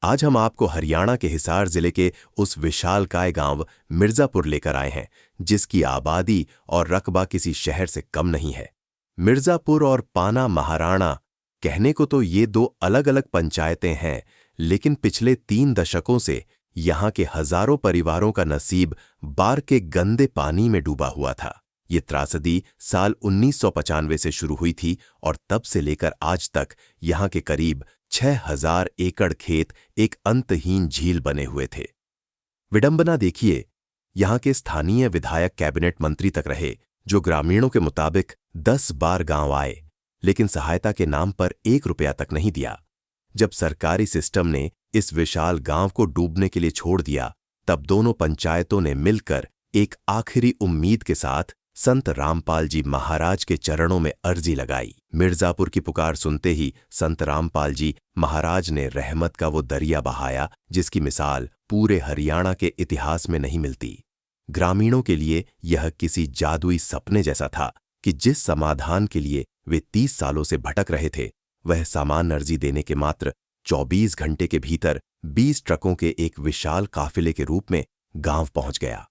आज हम आपको हरियाणा के हिसार जिले के उस विशालकाय गांव मिर्जापुर लेकर आए हैं, जिसकी आबादी और रकबा किसी शहर से कम नहीं है। मिर्जापुर और पाना महाराणा कहने को तो ये दो अलग अलग पंचायतें हैं, लेकिन पिछले 3 दशकों से यहाँ के हजारों परिवारों का नसीब बाढ़ के गंदे पानी में डूबा हुआ था। ये त्रासदी साल 1995 से शुरू हुई थी और तब से लेकर आज तक यहाँ के करीब 6000 एकड़ खेत एक अंतहीन झील बने हुए थे। विडंबना देखिए, यहाँ के स्थानीय विधायक कैबिनेट मंत्री तक रहे, जो ग्रामीणों के मुताबिक 10 बार गांव आए, लेकिन सहायता के नाम पर 1 रुपया तक नहीं दिया। जब सरकारी सिस्टम ने इस विशाल गांव को डूबने के लिए छोड़ दिया, तब दोनों पंचायतों ने मिलकर एक आखिरी उम्मीद के साथ संत रामपाल जी महाराज के चरणों में अर्जी लगाई। मिर्जापुर की पुकार सुनते ही संत रामपाल जी महाराज ने रहमत का वो दरिया बहाया, जिसकी मिसाल पूरे हरियाणा के इतिहास में नहीं मिलती। ग्रामीणों के लिए यह किसी जादुई सपने जैसा था कि जिस समाधान के लिए वे 30 सालों से भटक रहे थे, वह सामान अर्जी देने के मात्र 24 घंटे के भीतर 20 ट्रकों के एक विशाल काफिले के रूप में गांव पहुंच गया।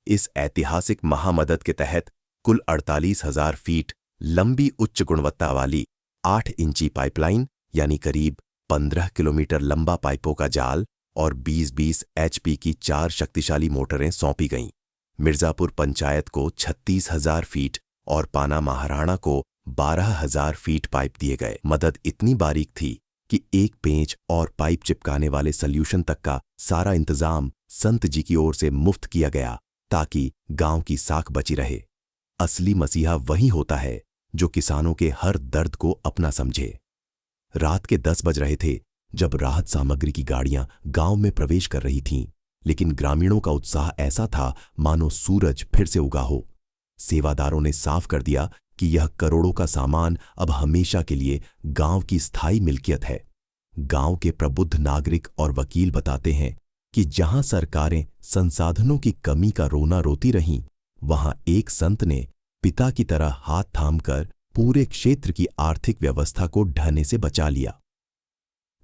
इस ऐतिहासिक महामदद के तहत कुल 48,000 फीट लंबी उच्च गुणवत्ता वाली 8 इंची पाइपलाइन यानी करीब 15 किलोमीटर लंबा पाइपों का जाल और 20-20 HP की 4 शक्तिशाली मोटरें सौंपी गईं। मिर्जापुर पंचायत को 36,000 फीट और पाना महाराणा को 12,000 फीट पाइप दिए गए। मदद इतनी बारीक थी कि एक पेंच और पाइप चिपकाने वाले सल्यूशन तक का सारा इंतजाम संत जी की ओर से मुफ्त किया गया, ताकि गांव की साख बची रहे। असली मसीहा वही होता है जो किसानों के हर दर्द को अपना समझे। रात के 10 बज रहे थे जब राहत सामग्री की गाड़ियां गांव में प्रवेश कर रही थीं, लेकिन ग्रामीणों का उत्साह ऐसा था मानो सूरज फिर से उगा हो। सेवादारों ने साफ कर दिया कि यह करोड़ों का सामान अब हमेशा के लिए गांव की स्थायी मिल्कियत है। गांव के प्रबुद्ध नागरिक और वकील बताते हैं कि जहां सरकारें संसाधनों की कमी का रोना रोती रहीं, वहां एक संत ने पिता की तरह हाथ थामकर पूरे क्षेत्र की आर्थिक व्यवस्था को ढहने से बचा लिया।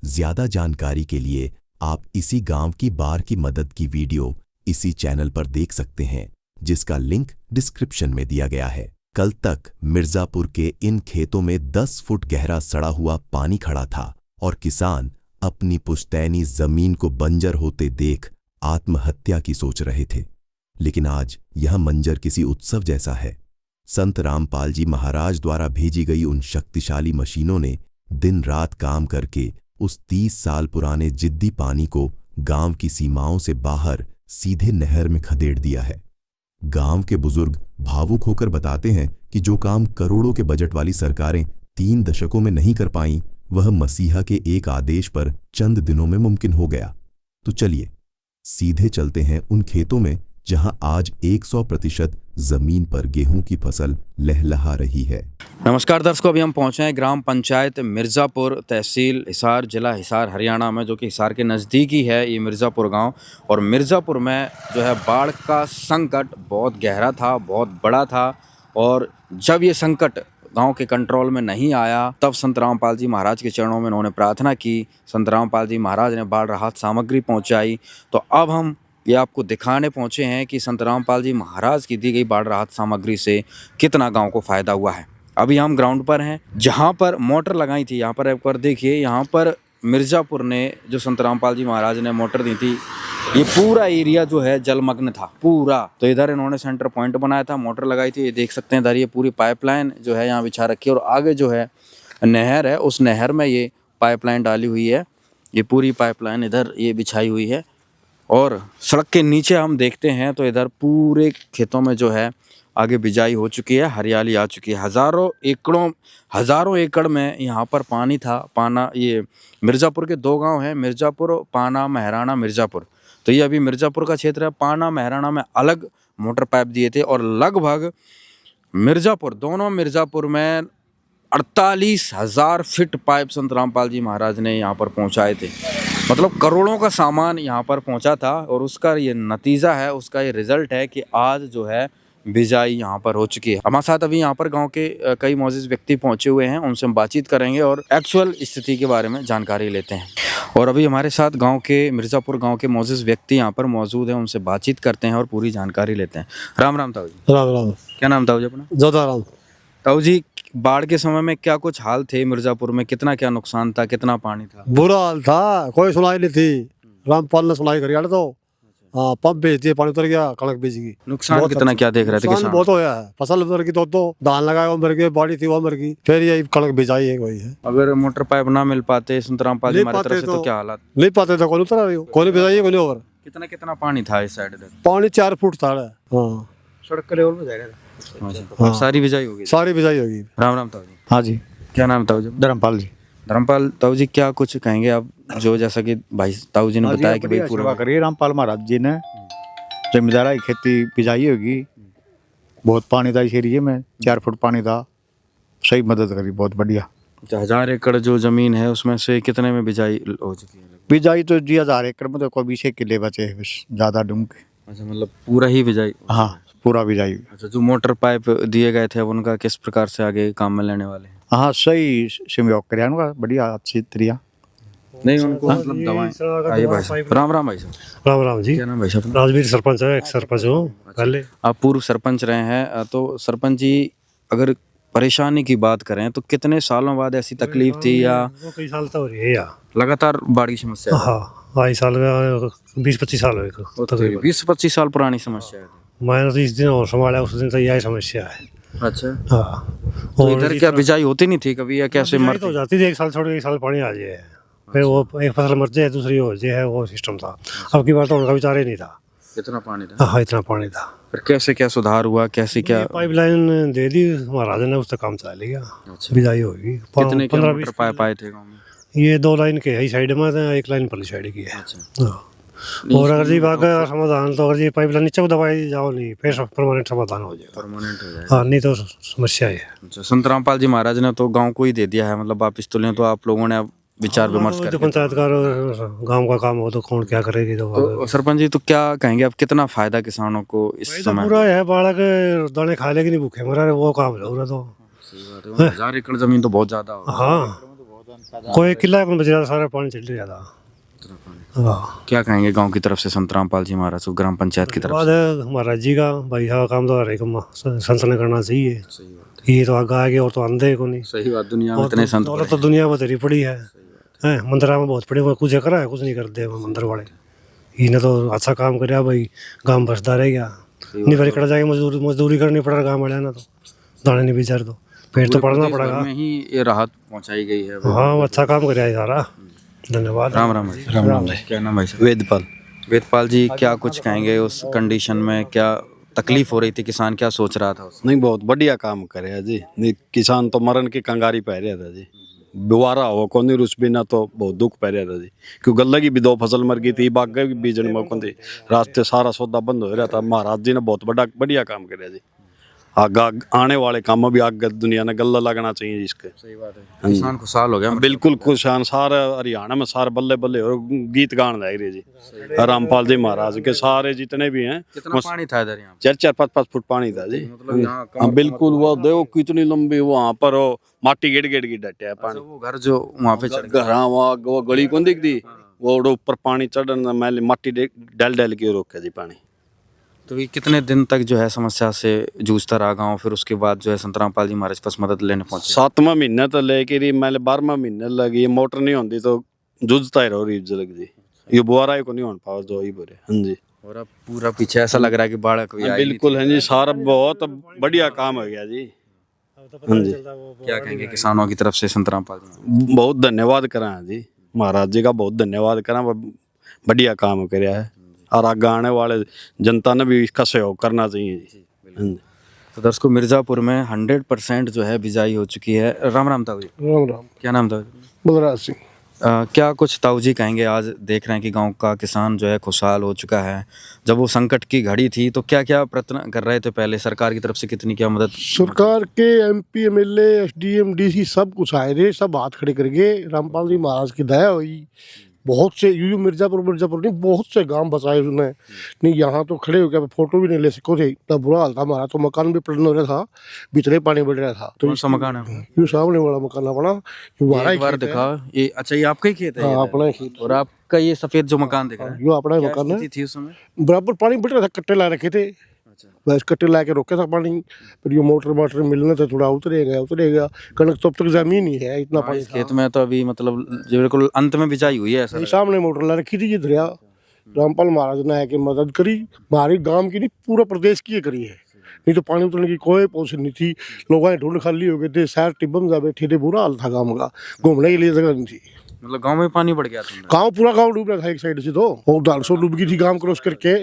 ज्यादा जानकारी के लिए आप इसी गांव की बाढ़ की मदद की वीडियो इसी चैनल पर देख सकते हैं, जिसका लिंक डिस्क्रिप्शन में दिया गया है। कल तक मिर्जापुर के इन खेतों में 10 फुट गहरा सड़ा हुआ पानी खड़ा था और किसान अपनी पुश्तैनी जमीन को बंजर होते देख आत्महत्या की सोच रहे थे। लेकिन आज यह मंजर किसी उत्सव जैसा है। संत रामपाल जी महाराज द्वारा भेजी गई उन शक्तिशाली मशीनों ने दिन रात काम करके उस 30 साल पुराने जिद्दी पानी को गांव की सीमाओं से बाहर सीधे नहर में खदेड़ दिया है। गांव के बुजुर्ग भावुक होकर बताते हैं कि जो काम करोड़ों के बजट वाली सरकारें 3 दशकों में नहीं कर पाईं, वह मसीहा के एक आदेश पर चंद दिनों में मुमकिन हो गया। तो चलिए सीधे चलते हैं उन खेतों में जहां आज 100% जमीन पर गेहूं की फसल लहलहा रही है। नमस्कार दर्शकों, अभी हम पहुंचे हैं ग्राम पंचायत मिर्ज़ापुर, तहसील हिसार, जिला हिसार, हरियाणा में, जो कि हिसार के नज़दीकी है ये मिर्ज़ापुर गांव। और मिर्ज़ापुर में जो है बाढ़ का संकट बहुत गहरा था, बहुत बड़ा था। और जब ये संकट गांव के कंट्रोल में नहीं आया, तब संत रामपाल जी महाराज के चरणों में उन्होंने प्रार्थना की। संत रामपाल जी महाराज ने बाढ़ राहत सामग्री पहुँचाई। तो अब हम ये आपको दिखाने पहुँचे हैं कि संत रामपाल जी महाराज की दी गई बाढ़ राहत सामग्री से कितना गाँव को फ़ायदा हुआ है। अभी हम ग्राउंड पर हैं जहाँ पर मोटर लगाई थी। यहाँ पर एक बार देखिए, यहाँ पर मिर्ज़ापुर ने जो संत रामपाल जी महाराज ने मोटर दी थी, ये पूरा एरिया जो है जलमग्न था पूरा। तो इधर इन्होंने सेंटर पॉइंट बनाया था, मोटर लगाई थी। ये देख सकते हैं इधर ये पूरी पाइपलाइन जो है यहाँ बिछा रखी है, और आगे जो है नहर है, उस नहर में ये पाइपलाइन डाली हुई है। ये पूरी पाइपलाइन इधर ये बिछाई हुई है। और सड़क के नीचे हम देखते हैं तो इधर पूरे खेतों में जो है आगे बिजाई हो चुकी है, हरियाली आ चुकी है। हज़ारों एकड़ में यहाँ पर पानी था। पाना, ये मिर्ज़ापुर के 2 गांव हैं, मिर्ज़ापुर, पाना, महराणा, मिर्ज़ापुर। तो ये अभी मिर्ज़ापुर का क्षेत्र है। पाना, महराणा में अलग मोटर पाइप दिए थे, और लगभग मिर्ज़ापुर, दोनों मिर्ज़ापुर में 48,000 फीट पाइप संत रामपाल जी महाराज ने यहाँ पर पहुँचाए थे। मतलब करोड़ों का सामान यहाँ पर पहुँचा था। और उसका ये नतीजा है, उसका ये रिज़ल्ट है कि आज जो है बिजाई यहाँ पर हो चुकी है। हमारे साथ अभी यहाँ पर गांव के कई मौजूद व्यक्ति पहुंचे हुए हैं, उनसे हम बातचीत करेंगे और एक्चुअल स्थिति के बारे में जानकारी लेते हैं। और अभी हमारे साथ गांव के मिर्ज़ापुर गांव के मौजूद व्यक्ति यहाँ पर मौजूद हैं, उनसे बातचीत करते हैं और पूरी जानकारी लेते हैं। राम राम ताऊ जी। राम राम। क्या नाम ताऊ जी अपना? जोधाराम। ताऊ जी, बाढ़ के समय में क्या कुछ हाल थे मिर्ज़ापुर में? कितना क्या नुकसान था, कितना पानी था? बुरा हाल था, कोई सुनाई नहीं थी। रामपाल ने सुनाई करी तो हाँ पंप भेज दिए, पानी उतर गया, कणक बीज गई। नुकसान कितना क्या देख रहे थे किसान? बहुत होया है, फसल उतर गई, तो धान लगाया वो मर गए, बाड़ी थी वो मर गई, फिर ये कणक बिजाई है वही है। अगर मोटर पाइप ना मिल पाते संतरामपाल जी हमारी तरफ से तो क्या हालात? नहीं पाते थे, कौन उतर रही हो, कौन बिजाई कौन और। कितना कितना पानी था इस साइड? पानी 4 फुट था। हाँ सड़क के लेवल पे जाएगा। हाँ। सारी बिजाई होगी? सारी बिजाई होगी। राम राम ताऊ जी। हाँ जी। क्या नाम ताऊ जी? धर्मपाल जी। धर्मपाल ताऊ जी, क्या कुछ कहेंगे आप, जो जैसा कि भाई ताऊ जी ने बताया कि भाई पूरा करिए रामपाल महाराज जी ने जमींदारा की खेती बिजाई होगी, बहुत पानी था इस एरिए में, 4 फुट पानी था, सही मदद करी, बहुत बढ़िया। 1000 एकड़ जो जमीन है उसमें से कितने में बिजाई हो चुकी है? बिजाई तो जी 1000 एकड़ में तो कोई 20 किले बचे हैं बस, ज्यादा डूब के। अच्छा, मतलब पूरा ही बिजाई? हाँ पूरा बिजाई। अच्छा, जो मोटर पाइप दिए गए थे उनका किस प्रकार से आगे काम में लेने वाले हैं? हाँ सही सहयोग करे उनका, बढ़िया अच्छी तरिया। नहीं उनको मतलब दवाएं। आइए भाई साहब। राम राम भाई साहब। राम राम जी। क्या नाम भाई साहब? राजवीर सरपंच है, एक सरपंच हूँ पहले। आप पूर्व सरपंच रहे हैं, तो सरपंच जी अगर परेशानी की बात करें तो कितने सालों बाद ऐसी तकलीफ थी, या वो कई साल तो हो रही है या लगातार बाढ़ की समस्या है? हाँ 22 साल का, 20-25 साल हुए तकरीबन। 20-25 साल पुरानी समस्या है। मैंने तो इस दिन और संभाला, उस दिन तो यही समस्या है। अच्छा, हाँ। तो इधर क्या बिजाई होती नहीं थी कभी, या कैसे बिजाई मरती? तो जाती थी, 1 साल छोड़ के 1 साल पानी आ जाए, फिर वो एक फसल मर जाए दूसरी हो जाए, वो सिस्टम था। अब की बार तो उनका विचार ही नहीं था। कितना पानी था? हाँ इतना पानी था। फिर कैसे क्या सुधार हुआ, कैसे क्या? पाइपलाइन दे दी महाराजा ने, उससे काम चला लिया। अच्छा। बिजाई होगी। कितने क्या मोटर पाइप आए थे गाँव में? ये 2 लाइन के है साइड में, 1 लाइन परली साइड की है। अच्छा। हाँ। और अगर जी बाग समाधान तो, अगर जी पाइपलाइन नीचे को दबाई जाओ नहीं, फिर परमानेंट समाधान हो जाएगा। परमानेंट हो जाएगा। हाँ नहीं तो समस्या है। अच्छा, संत रामपाल जी महाराज ने तो गांव को ही दे दिया है, मतलब वापिस तो लें, तो आप लोगों ने अब विचार विमर्श जो करके पंचायत का गांव का काम हो तो कौन क्या करेगी। तो सरपंच जी, तो क्या कहेंगे आप, कितना फायदा किसानों को इस समय? पूरा है, बाढ़ के दाने खा लेकिन नहीं भूखे मरा, वो काम है पूरा। तो सही बात है, 1000 एकड़ जमीन तो बहुत ज्यादा हो। हाँ कोई किला बच रहा, सारा पानी चल जाता। हाँ क्या कहेंगे गांव की तरफ से संत रामपाल जी महाराज को, ग्राम पंचायत की तरफ बाद है महाराज जी का भाई, हाँ काम तो हर एक संत ने करना चाहिए। से? सही बात है। ये तो आगे आगे और तो आंधे को नहीं। सही बात, दुनिया में इतने संत दौलत तो दुनिया में तेरी पड़ी है, मंदिर में बहुत पड़ी, कुछ करा है कुछ नहीं करते मंदिर वाले। इन्हें तो अच्छा काम कराया भाई, गांव बसता रह गया। नहीं भाई कड़ा जाके मजदूरी करनी पड़ा गाँव वाले ना, तो दाने नहीं बेचारे, तो पेट तो पड़ना पड़ेगा। में ही ये राहत पहुंचाई गई है। हाँ अच्छा काम कराया है सारा। धन्यवाद। राम राम भाई। राम राम। क्या नाम भाई साहब? वेदपाल। वेदपाल जी, क्या कुछ कहेंगे, उस कंडीशन में क्या तकलीफ हो रही थी, किसान क्या सोच रहा था उसमें? नहीं बहुत बढ़िया काम करे है जी। नहीं किसान तो मरण की कंगारी पै रहा था जी, दोबारा हो को नहीं रुस बिना तो बहुत दुख पै रहा था जी, क्योंकि गल्ला की भी 2 फसल मर गई थी, बाग भी बीजन मौकों थी, रास्ते सारा सौदा बंद हो रहा था। महाराज जी ने बहुत बढ़िया काम कराया जी। आगे आने वाले काम भी आगे दुनिया ने गल्ला लगना चाहिए इसके। सही बात है, किसान खुशहाल हो गया। बिल्कुल किसान सारे हरियाणा में सारे बल्ले बल्ले और गीत गान लग रहे जी। रामपाल जी महाराज के सारे जितने भी हैं, कितना पानी था इधर? यहाँ 4-4, 5-5 फुट पानी था जी। मतलब यहाँ हाँ बिल्कुल, वो देखो कितनी लंबी वहाँ पर वो माटी गिड़ गिड़ की डटे है पानी। वो घर जो वहाँ पे चढ़ घर हाँ, वहाँ वो गली कौन दिखती, वो ऊपर पानी चढ़ना मैल माटी डल डल के रोके जी पानी। तो ये कितने दिन तक जो है समस्या से जूझता रहा गाँव? फिर उसके बाद जो है संत रामपाल जी महाराज पास मदद लेने पहुंचे। 7वां महीना तो लेके रही मैंने 12वां महीना लगी, मोटर नहीं होती तो जूझता ही रहो रीब लग जी, ये बुआरा को नहीं हो पाओ जो ही बोले। हाँ जी, और अब पूरा पीछे ऐसा लग रहा है कि बाढ़ कभी आई नहीं बिल्कुल। हाँ जी, सारा बहुत बढ़िया काम हो गया जी। हाँ जी, थी। क्या कहेंगे किसानों की तरफ से संत रामपाल जी? बहुत धन्यवाद करा है जी, महाराज जी का बहुत धन्यवाद करा, बढ़िया काम कराया है, और आगे आने वाले जनता ने भी इसका सहयोग करना चाहिए जी। हाँ जी। तो दर्शकों, मिर्ज़ापुर में 100% जो है बिजाई हो चुकी है। राम राम ताऊ जी। राम राम। क्या नाम ताऊ जी? बलराज सिंह। क्या कुछ ताऊ जी कहेंगे, आज देख रहे हैं कि गांव का किसान जो है खुशहाल हो चुका है, जब वो संकट की घड़ी थी तो क्या क्या प्रयत्न कर रहे थे पहले, सरकार की तरफ से कितनी क्या मदद? सरकार के MP MLA SDM DC सब कुछ आए रहे, सब हाथ खड़े कर गए। रामपाल जी महाराज की दया हुई, बहुत से यूं मिर्जापुर मिर्जापुर नहीं, बहुत से गांव बसाए उसने। नहीं यहाँ तो खड़े हो गए, फोटो भी नहीं ले सको थे, इतना बुरा हाल था हमारा। तो मकान भी पलटने हो रहा था, भीतरे पानी बढ़ रहा था। तो कौन सा मकान है? ये सामने वाला मकान अपना, ये हमारा ही एक बार खेत है। दिखाओ ये। अच्छा, ये आपका ही खेत है? हाँ, अपना ही खेत है। और आपका ये सफेद जो मकान दिख रहा है, यो अपना ही क्या मकान है। स्थिति थी उस समय? बराबर पानी बढ़ रहा था, कट्टे ला रखे थे, बस कट्टे ला के रोके था पानी। फिर ये मोटर मिलने थे, थोड़ा उतरेगा। कनक तो अब तक जमीन ही है, इतना पानी इस खेत में तो अभी मतलब जो बिल्कुल अंत में बिजाई हुई है ऐसा? ये सामने मोटर ला रखी थी, ये दरिया रामपाल महाराज ने आके मदद करी, हमारे गांव की नहीं पूरा प्रदेश की करी है। नहीं तो पानी उतरने की कोई पोजिशन नहीं थी, लोग ढूंढ खाली हो गए थे, शहर टिब्बम जा बैठे थे, बुरा हाल था गाँव का, घूमने के लिए जगह नहीं थी। मतलब गांव में पानी बढ़ गया था? गाँव पूरा गाँव डूब रहा था एक साइड से, तो और 250 डूब गई थी गाँव क्रॉस करके।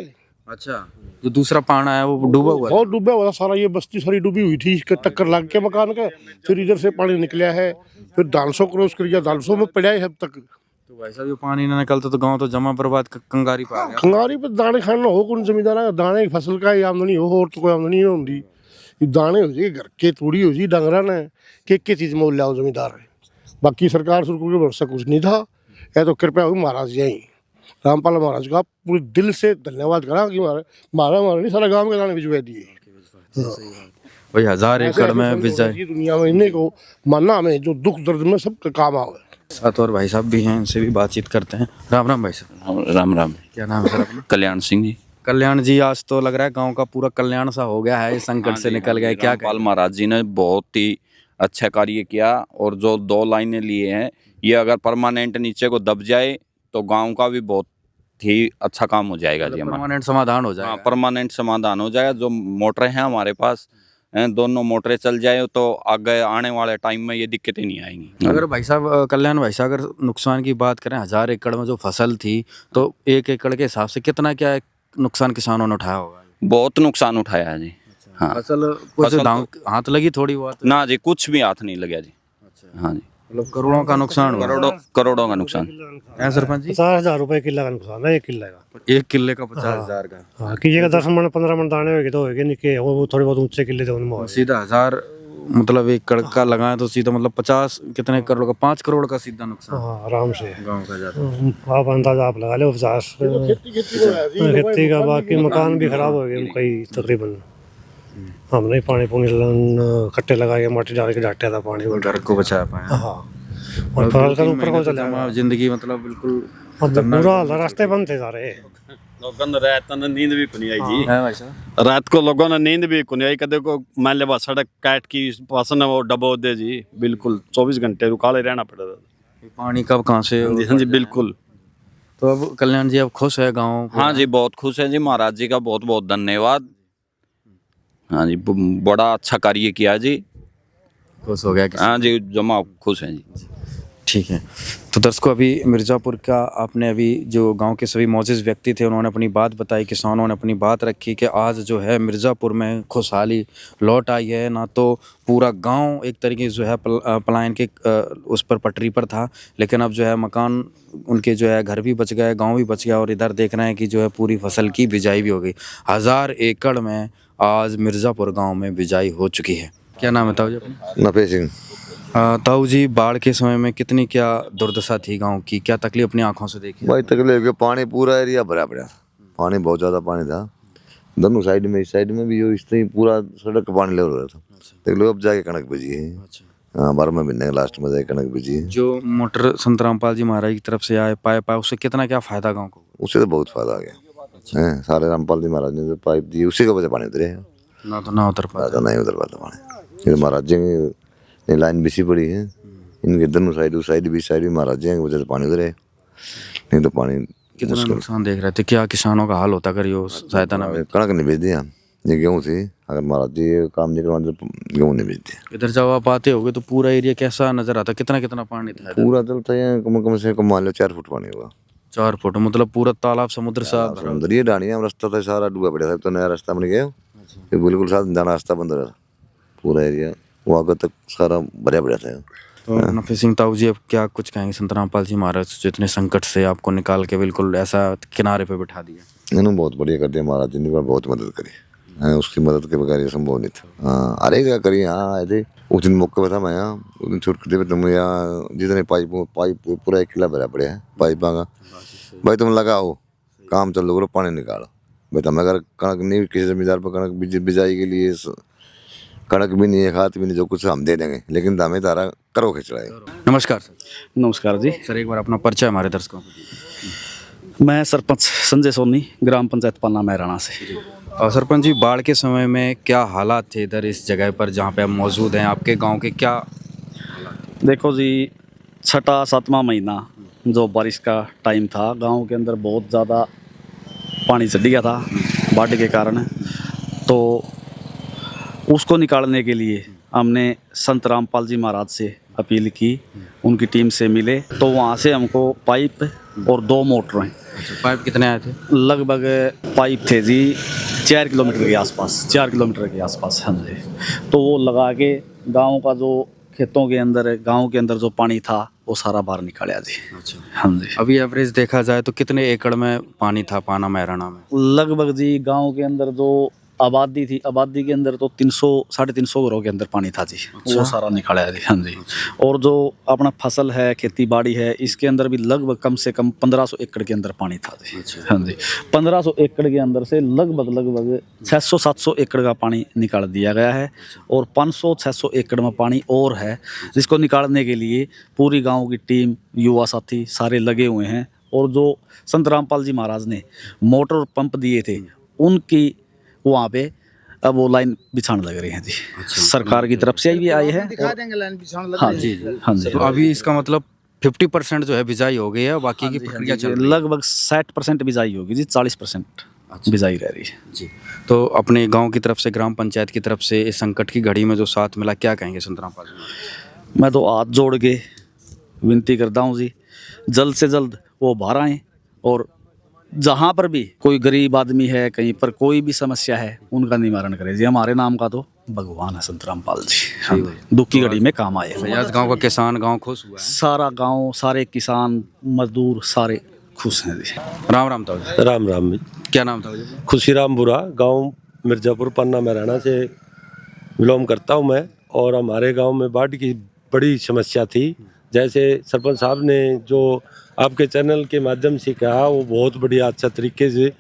अच्छा, जो दूसरा पाना है वो डूबा हुआ है? बहुत डूबा हुआ था सारा, ये बस्ती सारी डूबी हुई थी, इसके टक्कर लग के मकान के। फिर इधर से पानी निकला है, फिर 250 क्रॉस कर गया, 250 में पड़ा है अब तक। तो वैसा भी पानी ना निकलता तो गांव तो जमा बर्बाद कंगारी पा गया। खंगारी पे दाने खाना हो, कौन जमींदार है, दाने की फसल का ही आमदनी हो, और तो कोई आमदनी नहीं होती। ये दाने हो जाए घर के, थोड़ी हो जाए डंगरा ने, के चीज मोल लाओ जमींदार है। बाकी सरकार से कोई भरोसा कुछ नहीं था। यह तो कृपया हुई महाराज जी, रामपाल महाराज का पूरे दिल से धन्यवाद करा कि हमारा नहीं, सारा गांव के दाने भिजवा दिए। भाई 1000 एकड़ में बिजाई। दुनिया में इन्हें को मानना, हमें जो दुख दर्द में सब काम आवे। साथ और भाई साहब भी हैं, इनसे भी बातचीत करते हैं। राम राम भाई साहब। राम राम। क्या नाम है सर अपना? कल्याण सिंह जी। कल्याण जी, आज तो लग रहा है गांव का पूरा कल्याण सा हो गया है, इस संकट से निकल गए। क्या रामपाल महाराज जी ने बहुत ही अच्छा कार्य किया, और जो 2 लाइनें लिए हैं, ये अगर परमानेंट नीचे को दब जाए तो गांव का भी बहुत ही अच्छा काम हो जाएगा जी। हमारा परमानेंट समाधान हो जाएगा? हाँ, परमानेंट समाधान हो जाएगा। जो मोटरें हैं हमारे पास, दोनों मोटरें चल जाए तो आगे आने वाले टाइम में ये दिक्कतें नहीं आएंगी। अगर भाई साहब, कल्याण भाई साहब, अगर नुकसान की बात करें, 1000 एकड़ में जो फसल थी, तो 1 एकड़ के हिसाब से कितना क्या नुकसान किसानों ने उठाया होगा? बहुत नुकसान उठाया है जी। हाँ, फसल कुछ फसल हाथ लगी थोड़ी बहुत? ना जी, कुछ भी हाथ नहीं लगा जी। हाँ जी, मतलब करोड़ों का नुकसान हुआ? करोड़ों का नुकसान है सरपंच जी? 50,000 रुपए किला का नुकसान है, 1 किले का। 1 किले का 50,000 का? हाँ, कीजिएगा 10 मन 15 मन दाने होगे तो होगे, निके वो थोड़े बहुत ऊंचे किले थे उनमें होगे। सीधा 1000 मतलब 1 एकड़ का लगाए तो सीधा मतलब 50 कितने करोड़ का, 5 करोड़ का सीधा नुकसान हाँ, आराम से। गाँव का जाता। आप अंदाजा आप लगा लो 50 खेती का। बाकी मकान भी खराब हो गए कई तकरीबन। हमने पानी पुनी कट्टे लगा के माटी डाल के डांटा था पानी में, घर को बचा पाया। हाँ, और फसल का ऊपर को चला जमा जिंदगी मतलब बिल्कुल अब बुरा हाल था, रास्ते बंद थे सारे। लोगों ने रात ने नींद भी नहीं आई जी। है भाई साहब? रात को लोगों ने नींद भी नहीं आई। कदे को मान ले सड़क काट की पासन वो डबो दे जी, बिल्कुल 24 घंटे रुकाले रहना पड़ा था। पानी कब कहाँ से? हाँ जी, बिल्कुल। तो अब कल्याण जी अब खुश है गाँव? हाँ जी, बहुत खुश है जी। महाराज जी का बहुत बहुत धन्यवाद। हाँ जी, बड़ा अच्छा कार्य किया जी। खुश हो गया? हाँ जी, जमा खुश हैं जी। ठीक है। तो दर्शकों, अभी मिर्ज़ापुर का आपने अभी जो गांव के सभी मौजूद व्यक्ति थे उन्होंने अपनी बात बताई, किसानों ने अपनी बात रखी कि आज जो है मिर्ज़ापुर में खुशहाली लौट आई है। ना तो पूरा गांव एक तरीके से जो है पलायन के उस पर पटरी पर था, लेकिन अब जो है मकान उनके जो है घर भी बच गए, गांव भी बच गया, और इधर देख रहे हैं कि जो है पूरी फसल की बिजाई भी हो गई। 1000 एकड़ में आज मिर्ज़ापुर गाँव में बिजाई हो चुकी है। क्या नाम है ताऊ जी अपना? नफे सिंह। ताऊ जी, बाढ़ के समय में कितनी क्या दुर्दशा थी गांव की, क्या तकलीफ अपनी आंखों से देखी? भाई तकलीफ के पानी पूरा एरिया भरा पड़ा था, पानी बहुत ज़्यादा पानी था दोनों साइड में, इस साइड में भी, इस तरह पूरा सड़क का पानी ले रहा था। तकलीफ अब जाके कणक बीजी है। हाँ, 12वें महीने लास्ट में जाके कणक बीजी है। जो मोटर संत रामपाल जी महाराज की तरफ से आए पाइप आए, उससे कितना क्या फायदा गाँव को? उससे तो बहुत फायदा आ गया है। सारे रामपाल जी महाराज ने जो पाइप दी उसी की वजह पानी उतरे है, ना तो ना उतर पाता। नहीं उतर पाता पानी। ये महाराज जी की लाइन बिछी पड़ी है, इनके दोनों साइड, उस साइड भी, साइड भी महाराज जी की वजह से पानी उतरे, नहीं तो पानी कितना नुकसान देख रहे थे? क्या किसानों का हाल होता अगर ये सहायता ना? कणक नहीं बेच दिया, ये गेहूँ थी, अगर महाराज जी ये काम नहीं करवा तो गेहूँ नहीं बेच दिया। इधर जब आप आते होगे तो पूरा एरिया कैसा नजर आता? कितना कितना पानी था? पूरा चलता है कम से कम मान लो 4 फुट पानी होगा। 4 फुट मतलब पूरा तालाब समुद्र सा? समुद्र ये डानिया रास्ता था सारा डूबा पड़ा था, तो नया रास्ता बन गया, ये बिल्कुल साथ जाना रास्ता बंद रहा, पूरा एरिया वो आगे तक सारा भरा पड़ा था। तो नफे सिंह ताऊ जी, अब क्या कुछ कहेंगे संत रामपाल जी महाराज जो इतने संकट से आपको निकाल के बिल्कुल ऐसा किनारे पे बिठा दिया? इन्होंने बहुत बढ़िया कर दिया, महाराज जी ने बहुत मदद करी। उसकी मदद के बगैर ये संभव नहीं था। हाँ, अरे क्या करिए, हाँ आए थे उस दिन मौके पर था मैं यहाँ, उस दिन छुट के तुम यहाँ जितने पाइप पूरा 1 किला भरा पड़े है पाइपा का, भाई तुम लगाओ काम चालू करो, पानी निकालो। भाई तुम अगर कणक नहीं, किसी जमींदार पर कणक बिजाई के लिए कणक भी नहीं है, खाद भी नहीं, जो कुछ हम दे देंगे, लेकिन दामे तारा करो खिंचड़ा है। नमस्कार सर। नमस्कार जी। सर एक बार अपना परिचय हमारे दर्शकों को। मैं सरपंच संजय सोनी, ग्राम पंचायत पाना महराणा से। और सरपंच जी, बाढ़ के समय में क्या हालात थे इधर इस जगह पर जहाँ पे आप मौजूद हैं, आपके गांव के क्या? देखो जी, 6-7वां महीना जो बारिश का टाइम था, गांव के अंदर बहुत ज़्यादा पानी चढ़ गया था बाढ़ के कारण। तो उसको निकालने के लिए हमने संत रामपाल जी महाराज से अपील की, उनकी टीम से मिले, तो वहाँ से हमको पाइप और 2 मोटर हैं। पाइप कितने आए थे? लगभग पाइप थे जी 4 किलोमीटर के आसपास, 4 किलोमीटर के आसपास। हाँ जी। तो वो लगा के गांव का जो खेतों के अंदर, गांव के अंदर जो पानी था वो सारा बाहर निकाला जी। अच्छा। हाँ जी। अभी एवरेज देखा जाए तो कितने एकड़ में पानी था पाना महराणा में? लगभग जी गांव के अंदर जो आबादी थी, आबादी के अंदर तो 300-350 घरों के अंदर पानी था जी। वो सारा निकाला है जी। हाँ जी। और जो अपना फसल है, खेती बाड़ी है, इसके अंदर भी लगभग कम से कम 1500 एकड़ के अंदर पानी था जी। हाँ जी। 1500 एकड़ के अंदर से लगभग 600-700 एकड़ का पानी निकाल दिया गया है, और 500-600 एकड़ में पानी और है, जिसको निकालने के लिए पूरी गाँव की टीम, युवा साथी सारे लगे हुए हैं। और जो संत रामपाल जी महाराज ने मोटर और पंप दिए थे, उनकी वहाँ पे अब वो लाइन बिछाने लग रही है जी। सरकार की तरफ से भी आई है। दिखा देंगे लाइन बिछाने लग हाँ रही जी। है। हाँ जी। तो अभी इसका मतलब 50% जो है बिजाई हो गई है, बाकी की प्रक्रिया चल रही है। लगभग 60% बिजाई होगी जी, 40% बिजाई रह रही है जी। तो अपने गांव की तरफ से, ग्राम पंचायत की तरफ से इस संकट की घड़ी में जो साथ मिला, क्या कहेंगे संत रामपाल जी? मैं तो हाथ जोड़ के विनती करता हूँ जी, जल्द से जल्द वो बाहर आएँ, और जहाँ पर भी कोई गरीब आदमी है, कहीं पर कोई भी समस्या है, उनका निवारण करें जी। हमारे नाम का तो भगवान है संत रामपाल जी। हाँ, दुख की घड़ी में काम आए। फैयाज गांव का किसान गांव खुश हुआ है? सारा गांव, सारे किसान मजदूर सारे खुश हैं जी। राम राम ताऊ जी। राम राम। क्या नाम था? खुशीराम बुरा, गांव मिर्ज़ापुर पन्ना महराणा से बिलोंग करता हूं मैं। और हमारे गांव में बाढ़ की बड़ी समस्या थी। जैसे सरपंच साहब ने जो आपके चैनल के माध्यम से कहा, वो बहुत बढ़िया अच्छा तरीके से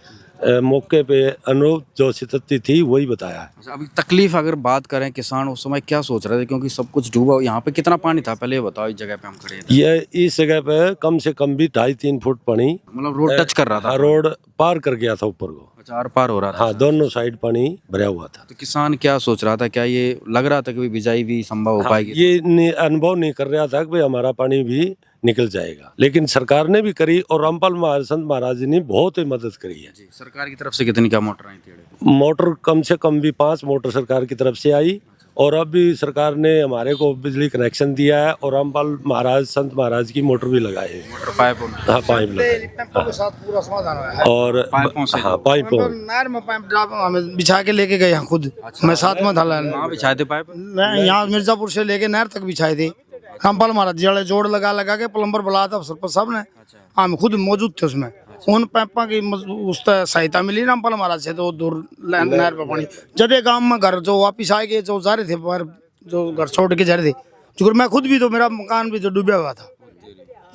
मौके पे अनुरूप जो स्थिति थी वही बताया है। अच्छा, अभी तकलीफ अगर बात करें, किसान उस समय क्या सोच रहे थे, क्योंकि सब कुछ डूबा। यहाँ पे कितना पानी था पहले ये बताओ, इस जगह पे हम खड़े थे? ये इस जगह पे कम से कम भी 2.5-3 फुट पानी, मतलब रोड टच कर रहा था? रोड पार कर गया था ऊपर को। अच्छा, आर पार हो रहा था? हाँ, दोनों साइड पानी भरा हुआ था। तो किसान क्या सोच रहा था? क्या ये लग रहा था कि बिजाई भी संभव हो पाएगी? ये अनुभव नहीं कर रहा था कि भाई हमारा पानी भी निकल जाएगा, लेकिन सरकार ने भी करी, और रामपाल संत महाराज जी ने बहुत ही मदद करी है। जी। सरकार की तरफ से कितनी क्या मोटर आई थी? मोटर कम से कम भी 5 मोटर सरकार की तरफ से आई, और अब भी सरकार ने हमारे को बिजली कनेक्शन दिया है, और रामपाल महाराज संत महाराज की मोटर भी लगाए हैं। Motor pipe? हाँ, पाइप लगाए। पैपों के साथ पूरा समाधान हुआ है। और पाइपों से? हाँ, पाइपों। नहर में पाइप हमें बिछा के लेके गए यहाँ खुद। मैं साथ में था। कहाँ बिछाए थे पाइप? यहाँ मिर्जापुर से लेके नहर तक बिछाए थे। रामपाल महाराज जी वाले जोड़ लगा के प्लम्बर बुलाया था सरपंच साहब ने। हम खुद मौजूद थे उसमें। उन पैपा की उस सहायता मिली रामपाल महाराज से, तो दूर नहर पे पानी जदे गांव में घर जो वापिस आए गए, जो जा रहे थे पर जो घर छोड़ के जा रहे थे, जो मैं खुद भी, तो मेरा मकान भी तो डूबा हुआ था।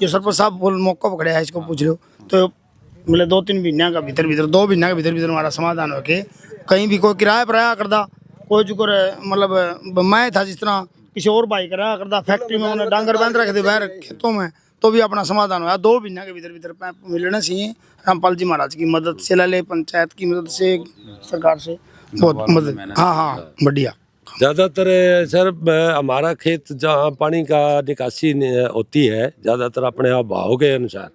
ये सरपंच साहब बोल मौका पकड़े है, इसको पूछ लो। तो मतलब 2-3 महीने का भीतर 2 महीने के भीतर हमारा समाधान हो के, कहीं भी कोई किराया पर आया करता, कोई जो मतलब मैं था जिस तरह किसी और भाई कराया करता, फैक्ट्री में उन्हें डांगर बांध रखे थे बाहर खेतों में, तो भी अपना समाधान हुआ। 2 महीने के भीतर पैप मिलना चाहिए। रामपाल जी महाराज की मदद से, लाले पंचायत की मदद से, सरकार से बहुत मदद। हाँ, बढ़िया। ज़्यादातर सर हमारा खेत जहाँ पानी का निकासी होती है, ज़्यादातर अपने आप भाव के अनुसार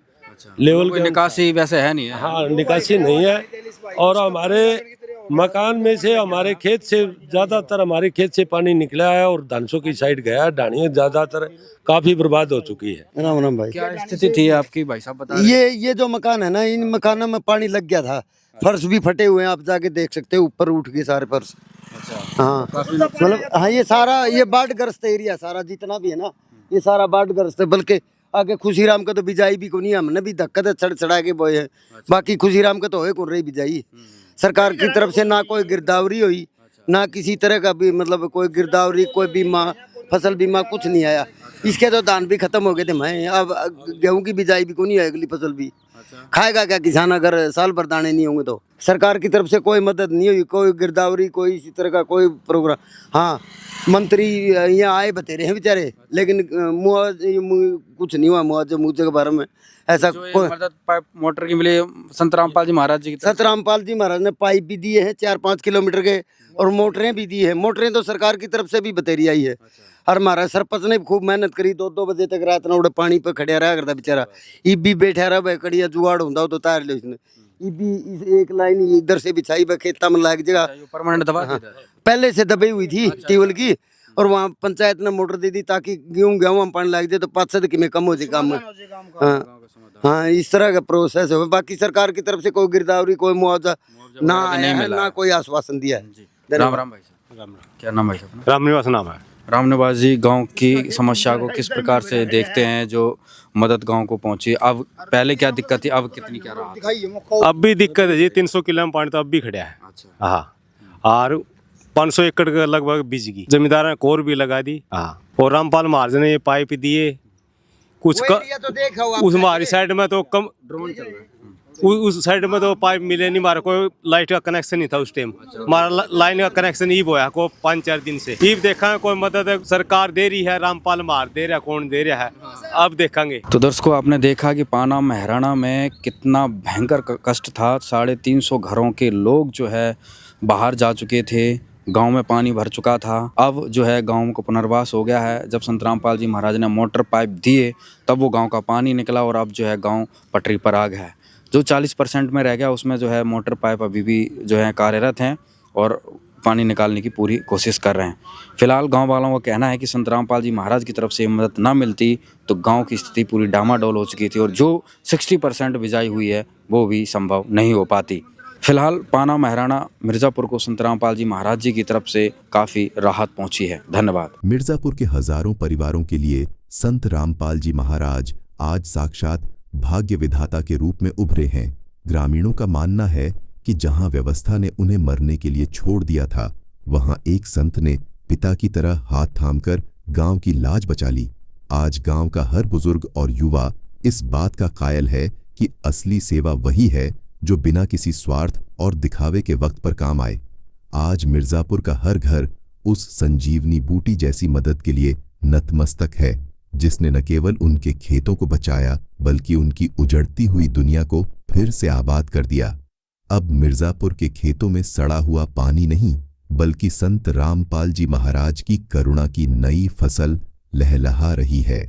लेवल की निकासी वैसे है नहीं है। हाँ, निकासी नहीं है। और हमारे मकान में से, हमारे खेत से ज़्यादातर हमारे खेत से पानी निकला है, और धानसों की साइड गया है। ढाणियाँ ज़्यादातर काफ़ी बर्बाद हो चुकी है। राम राम भाई। क्या स्थिति थी आपकी भाई साहब बता रहे? ये जो मकान है ना, इन मकानों में पानी लग गया था। फर्श भी फटे हुए हैं, आप जाके देख सकते हो, ऊपर उठ गए सारे फर्श। हाँ, मतलब हाँ, ये सारा ये बाढ़ग्रस्त एरिया सारा जितना भी है ना, ये सारा बाढ़ग्रस्त है। बल्कि आगे खुशीराम का तो बिजाई भी को नहीं, हमने भी धक्का चढ़ा के बोए है। बाकी खुशीराम का तो हो कौन रही बिजाई। सरकार की तरफ से ना कोई गिरदावरी हुई, ना किसी तरह का भी मतलब कोई गिरदावरी, कोई बीमा, फसल बीमा कुछ नहीं आया। इसके तो धान भी खत्म हो गए थे। मैं अब गेहूं की बिजाई भी को नहीं है, अगली फसल भी खाएगा क्या किसान अगर साल भर दाने नहीं होंगे तो। सरकार की तरफ से कोई मदद नहीं हुई, कोई गिरदावरी, कोई इसी तरह का कोई प्रोग्राम। हाँ, मंत्री यहाँ आए बतेरे हैं बेचारे, लेकिन कुछ नहीं हुआ मुआवजे के बारे में। ऐसा कोई मदद पाइप मोटर की मिली संत रामपाल जी महाराज जी की तरफ सत रामपाल जी महाराज ने पाइप भी दिए हैं 4-5 किलोमीटर के, और मोटरें भी दी है। मोटरें तो सरकार की तरफ से भी बतेरी आई है। और हमारा सरपंच ने खूब मेहनत करी, 2-2 बजे तक रात ना उड़े पानी पे खड़िया रहा करता बेचारा। ई भी बैठा रहा भाई, कड़िया जुगाड़ होता तो तार ले उसने। ई भी एक लाइन इधर से बिछाई भाई, खेता में लाग जगह परमानेंट दबा देता है। पहले से दबी हुई थी ट्यूबवेल की, और वहाँ पंचायत ने मोटर दे दी ताकि गेहूं में पानी लग जाए तो 5 में कम हो जाए काम में। हाँ, इस तरह का प्रोसेस है। बाकी सरकार की तरफ से कोई गिरदावरी, कोई मुआवजा ना आया है, ना कोई आश्वासन दिया है। राम राम भाई साहब, क्या नाम भाई साहब? रामनिवास नाम है। रामनिवास जी, गांव की समस्या को किस प्रकार से देखते हैं जो मदद गांव को पहुंची? अब पहले क्या दिक्कत थी, अब कितनी क्या रहा? अब भी दिक्कत है जी, 300 किलो में पानी तो अब भी खड़ा है। हाँ, और 500 एकड़ के लगभग बीज की जमींदार ने कोर भी लगा दी। हाँ, और रामपाल महाराज ने ये पाइप दिए कुछ उस हमारी साइड में तो कम, उस साइड में तो पाइप मिले नहीं। हमारा कोई लाइट का कनेक्शन नहीं था उस टाइम। हमारा लाइन का कनेक्शन ईब होया को 5-4 दिन से। ईब देखा कोई मदद सरकार दे रही है, रामपाल मार दे रहा, कौन दे रहा है, अब देखेंगे। तो दर्शकों, आपने देखा कि पाना महराणा में कितना भयंकर कष्ट था। 350 घरों के लोग जो है बाहर जा चुके थे, गांव में पानी भर चुका था। अब जो है गांव को पुनर्वास हो गया है। जब संत रामपाल जी महाराज ने मोटर पाइप दिए तब वो गांव का पानी निकला, और अब जो है गांव पटरी पर आ गया है। जो 40% में रह गया उसमें जो है मोटर पाइप अभी भी जो है कार्यरत हैं और पानी निकालने की पूरी कोशिश कर रहे हैं। फिलहाल गांव वालों का कहना है कि संत रामपाल जी महाराज की तरफ से मदद ना मिलती तो गांव की स्थिति पूरी डामाडोल हो चुकी थी, और जो 60% बिजाई हुई है वो भी संभव नहीं हो पाती। फिलहाल पाना महराणा मिर्ज़ापुर को संत रामपाल जी महाराज जी की तरफ से काफ़ी राहत पहुंची है। धन्यवाद। मिर्ज़ापुर के हजारों परिवारों के लिए संत रामपाल जी महाराज आज साक्षात भाग्य विधाता के रूप में उभरे हैं। ग्रामीणों का मानना है कि जहां व्यवस्था ने उन्हें मरने के लिए छोड़ दिया था, वहां एक संत ने पिता की तरह हाथ थामकर गांव की लाज बचा ली। आज गांव का हर बुजुर्ग और युवा इस बात का कायल है कि असली सेवा वही है जो बिना किसी स्वार्थ और दिखावे के वक्त पर काम आए। आज मिर्ज़ापुर का हर घर उस संजीवनी बूटी जैसी मदद के लिए नतमस्तक है, जिसने न केवल उनके खेतों को बचाया बल्कि उनकी उजड़ती हुई दुनिया को फिर से आबाद कर दिया। अब मिर्ज़ापुर के खेतों में सड़ा हुआ पानी नहीं, बल्कि संत रामपाल जी महाराज की करुणा की नई फसल लहलहा रही है।